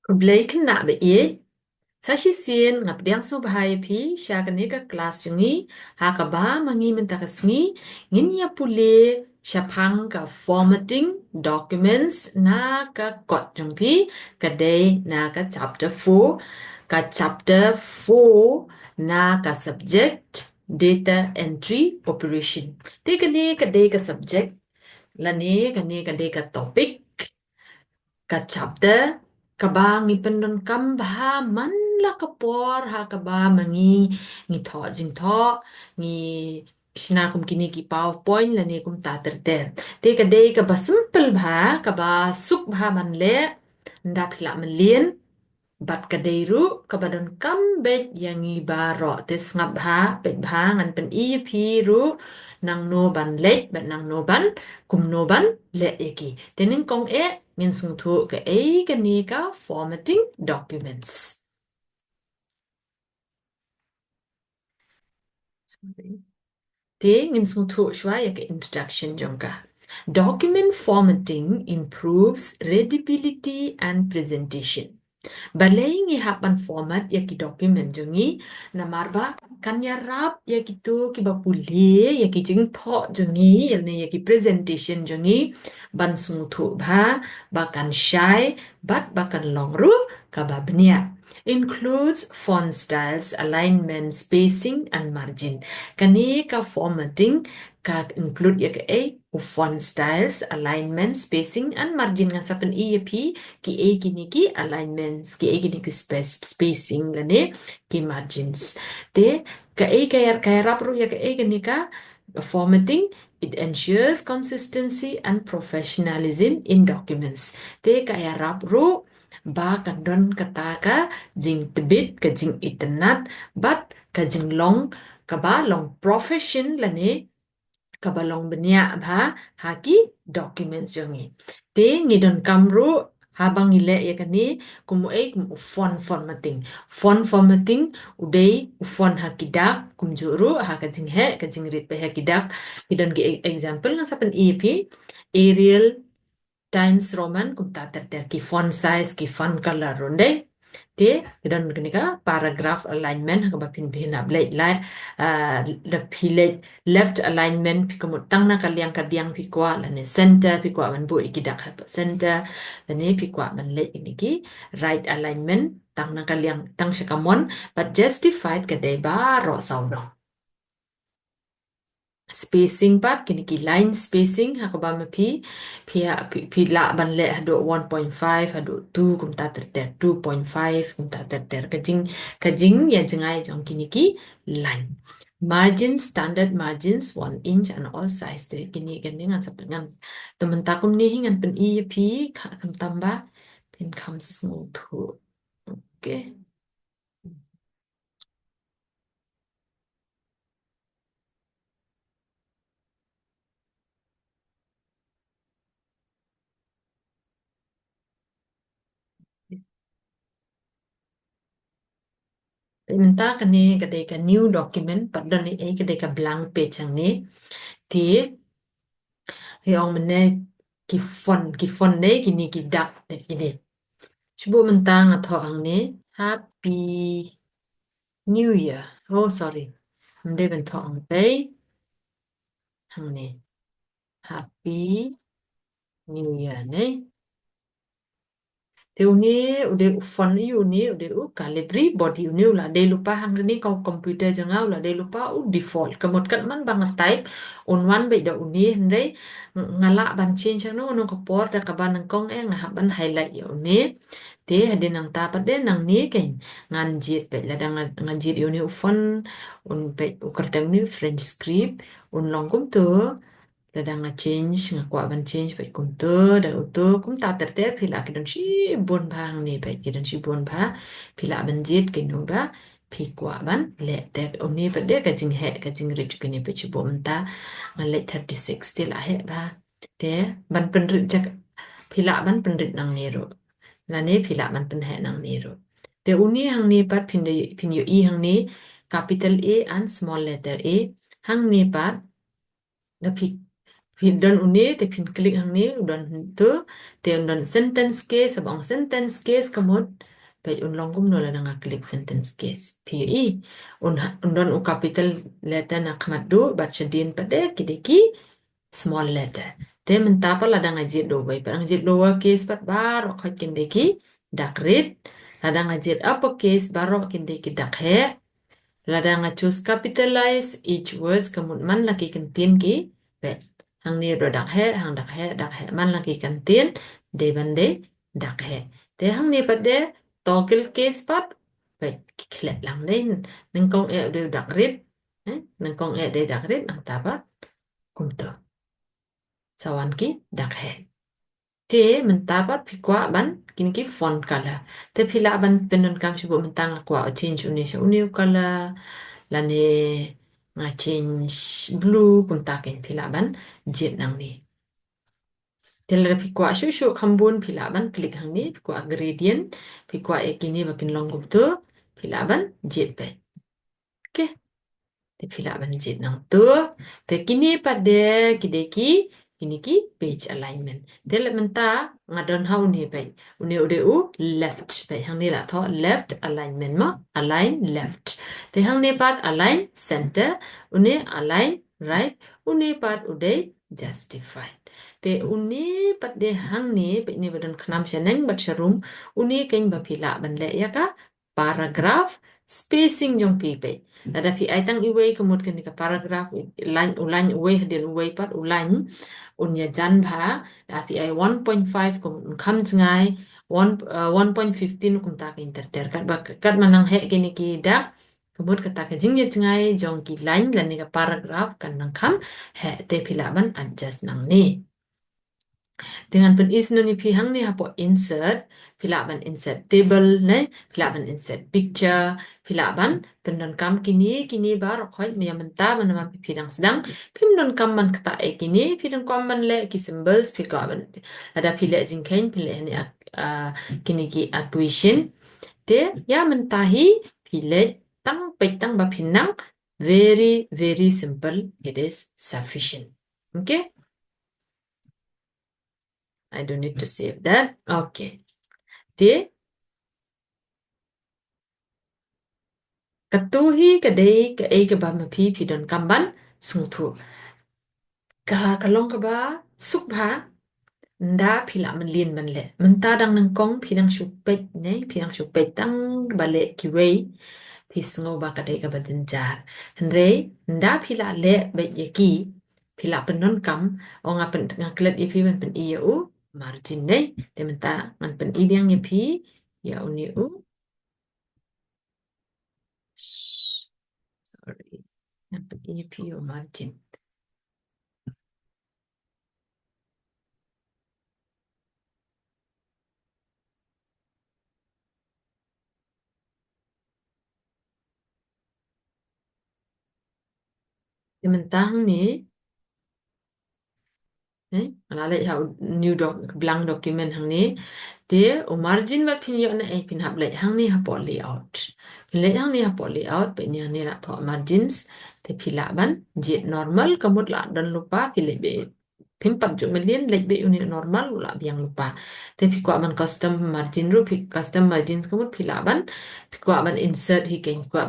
Gebleiken na be sashi sien ngap diang so bahai pi syagani ka kelas yungi ha ka ba mangi mentakasngi ngin ya pule syapang ka formatting documents na ka kot jung pi ka day na ka chapter 4 na ka subject data entry operation te ka day ka subject lani ka day ka topic ka chapter ka ba ngi pendon kam ba man la ka por ha ka ba mangi ngi tho jing tho ngi pishna kum kini ki PowerPoint la ne kum ta ter ter te ka dei ka ba simple ba ka ba suk ba man le nda phila man lien bat ka dei ru ka ba don kam bet yang i ba ro te ngap ha bet ba ngan pen i pi ru nang no ban let bet nang no ban kum no ban le eki tenin kong ngin sung thu ka ka ni ka formatting documents. Sorry. Te ngin sung thu shwa ya ka introduction jongka. Document formatting improves readability and presentation. Balay ngi hapan format ya ki document jungi na marba kan ya rap ya gitu ki ba puli ya ki jing tho jungi ya ne ya ki presentation jungi ban sung thu ba bakan shy bakan longru ka ba bnia includes font styles, alignment, spacing, and margin. Kani ka formatting ka include ya ka font styles, alignment, spacing, and margin nga sa pen EAP ki kini ki alignments, ki kini ki spacing lane ki margins. Te ka kaya rapro ya ka kini ka formatting. It ensures consistency and professionalism in documents. Te kaya rapro ba kadon kataka jing tebit ka jing itenat but ka jing long ka ba long profession lane ka ba long benya ba haki documents yongi te ngidon kamru habang ile ya kani kum font formatting udai font hakidak kumjuru ha ka jing he ka jing rit pe hakidak idon gi example na sapen EP Arial Times Roman kum ta ter ki font size ki font color ronde te dan kenika paragraph alignment ka bapin pin up the pilot left alignment pi kumut tang na kalyang kadyang pi kwa la ne center pi kwa man bu ikidak ha center la ne pi kwa man le ini ki right alignment tang na kalyang tang shakamon but justified ka de ba ro saw spacing part kini ki line spacing hakobama pi la ban le hado 1.5 hado 2 kum ta ter 2.5 kum ta ter kajing ya jengai jong kini ki line margins standard margins 1 inch and all size de kini gani ngan sapengan temen takum ni hingan pen i pi kam tambah pin kam smooth okay. Minta kani kadai ka new document padon ni kadai ka blank page ang ni ti yang mene ki font ne kini ki dak ne kini coba mentang atau ang ni happy new year oh sorry mende bento ang day ang ni happy new year ne te uni udah font uni udah calibri body uni ulah de lupa hang ni kau komputer jengau ulah de lupa default kemot kan man banget type unwan be da uni hendai ngala ban change no no kapor da kaban kong ngah ban highlight ya uni te hade nang ta pade nang ni ken nganjit be la dang nganjit uni font un be ukerdang ni French script un long kum tu Ladang nga change nga kwa ban change pa kunto da uto kum ta ter ter phila ki don shi bon bang ni pa ki don shi bon ba phila ban jit ki no ba phi kwa ban le te oni pa de ka jing he ka jing ri ki ni pa chi bon ta nga le 36 ti la he ba te ban pen ri jak phila ban pen ri nang ni ro la ne phila ban pen he nang ni ro te uni hang ni pat phin yo i hang ni capital A and small letter A hang ni pat na phi dan uni te pin klik hang ni udan tu te udan sentence case abang sentence case kamot pe un longkum no la nga klik sentence case pi undan u capital letter na khamat du baca din pade kideki small letter te mentapa la ngajit do bai parang jit lower case pat bar khot kindeki dak read la ngajit upper case baro kindeki dak he lada nga choose capitalize each words kamut man laki kentin ki pe hang ni do dak he man laki kentin de bande dak he te hang ni pat de toggle case pat pe klet lang den nang kong e de dak rit nang kong e de dak rit nang tapa kumto sawan ki dak he te mentapat pikwa ban kini ki font color te pila ban penon kam shubo mentang kwa change unisha uniu color lani nga change blue kuntakin pila ban jet nang ni telara pikwa shushu khambun pila ban klik hang ni pikwa gradient pikwa ekini bakin longgum tu pila ban jet pe oke te pila ban jet nang tu te kini pada kideki kini ki page alignment te le menta ngadon hau ni pe uni ude u left pe hang ni la tho left alignment ma align left te hang ni pat align center uni align right uni pat ude justified te uni pat de hang ni pe ni badan khnam sheneng bat sharum uni keng ba pila ban le ya ka paragraph spacing jong pi pe ada pi ai tang iwe kemut kini ka paragraph line ulan uwe hadin uwe pat ulan unya jan bha api ai 1.5 kum kham chngai 1.15 kum ta ka inter kat ba kat manang he kini ki da kemut kata ka jingye chngai jong ki line lan ni ka paragraph kan nang kham he te phila ban adjust nang ni dengan pen is ni pihang ni hapo insert pilaban insert table ne pilaban insert picture pilaban pendon kam kini bar khoi me menta manama pidang sedang pimdon kam man kata kini pidang kam man le ki symbols pilaban ada pile jingkain pile ni kini ki equation te ya mentahi pile tang petang ba pinang very simple it is sufficient okay I don't need to save that. Okay. Thì katuhi kadai ka ai ka ba mapi pi don kamban sung thu. Ka kalong ka ba suk ba nda pila man lin man le. Menta dang nang kong pi dang shupet ne pi dang shupet tang bale ki wei pi sngo ba kadai ka ba jenjar. Henre nda pila le be ye ki pila penon kam o ngapen ngaklet ye pi man pen iya u margin ne te menta man pen i biang ye pi ya uni u sorry nampak ini pure margin sementang ni alala ya new blank document hang ni dia margin ba pin yo na pin hab le hang ni hapo layout pin le hang ni hapo layout pe ni la tho margins te phila ban jet normal kamut la dan lupa pile be pin 4 million like be unit normal la biang lupa te pi kwa man custom margin ru pi custom margins kamut phila ban pi kwa ban insert hi ken kwa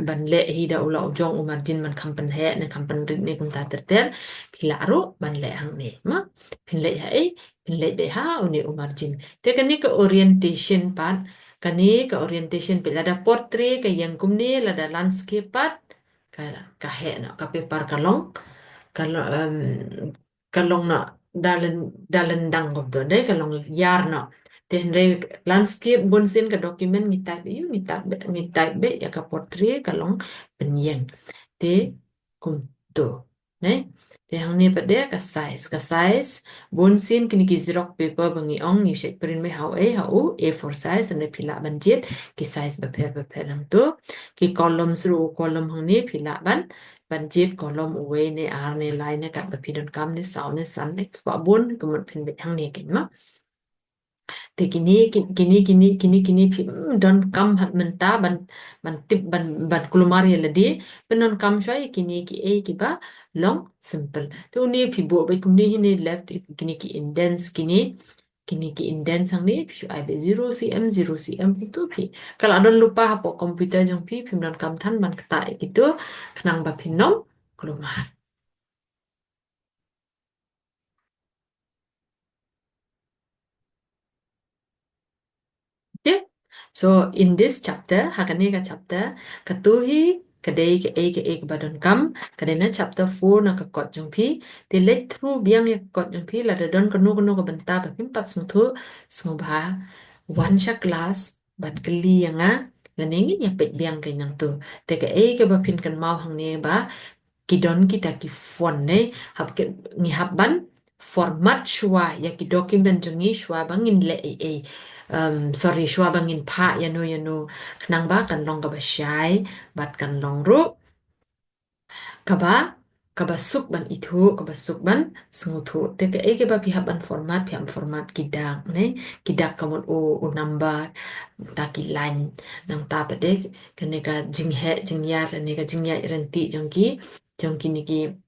ban le hi da ula ujong u margin man kampan he na kampan rit ni kum ta ter phila ru ban le hang ni ma pin le hai pin le be ha uni u margin te kani ke orientation pat kani ke orientation pe lada portrait ke yang kumni lada landscape pat ka he na ka paper kalong kalau kalong na dalan dang gob do dai kalong yar na ten re landscape bonsin ka document ngi type be ya ka portrait kalong penyeng te kum to ne te hang ni pade ka size bonsin kini ki xerox paper bangi ong ni shet print me how a4 size and pila ban jet ki size ba per nang to ki columns ru column hang ni pila ban jet column away ne ar ne line ne kat ba pidon kam ne saw ne san ne kwa bun kumut pin be hang ni kin ma Thì kini don kam hat menta ban tip ban kulumari ladi penon kam shwai kini ki ba long simple to ni pi bo ba kuni hini left kini ki indents kini ki indents sang ni pi ai be 0 cm 0 cm itu pi kalau adon lupa hapo komputer jong pi non kam than ban kata gitu kenang ba pinom kulumah. Okay, so in this chapter, hakanega chapter, katuhi kadei ke badon kam, kadena chapter 4 na kakot jungpi, the let through biang ya kakot jungpi, la don kanu ka benta pa pimpat sungtu, sungba, one sha class, bat keli yanga, la nengi ya pet biang ke nyang tu, te ke ba pin kan mau hang ne ba, kidon kita ki fon ne hab ke ni habban format shwa ya ki document jongi shwa bangin le sorry shwa bangin pa ya no knang ba kan long ka ba shai bat kan long ru kaba kaba suk ban itu kaba suk ban snguthu te ke ba pi habban format pi am format kidak ne kidak kamot o number ta ki line nang ta pa de kene ka jing ya la ne ka jing ya renti jongki niki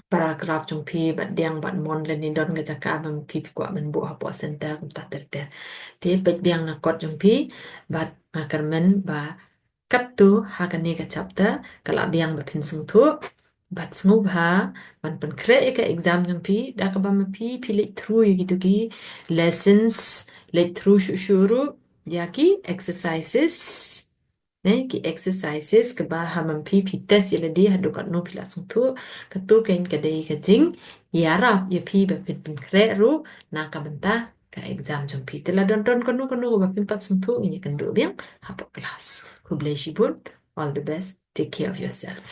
paragraf jong pi bat diang bat mon le ni don ga jaka ban pi kwa ban bu hapo center kum ta ter ti pet biang na kot jong pi bat ngakar men ba kat tu ha kan ni ka chapter kala biang ba pin sung thu bat sngu ba ban pen kre ka exam jong pi da ka ba ma pi le through yi gitu ki lessons le through shuru ya ki exercises ne ki exercises ke ba hamam pi test yela di hadu kat no pila sung tu ka tu ken ka dei ka jing ya rap ya pi ba pin kre ru na ka benta ka exam jong pi tela don kono ba pin pat sung tu ini kan do biang hapo kelas ku bless you all the best, take care of yourself.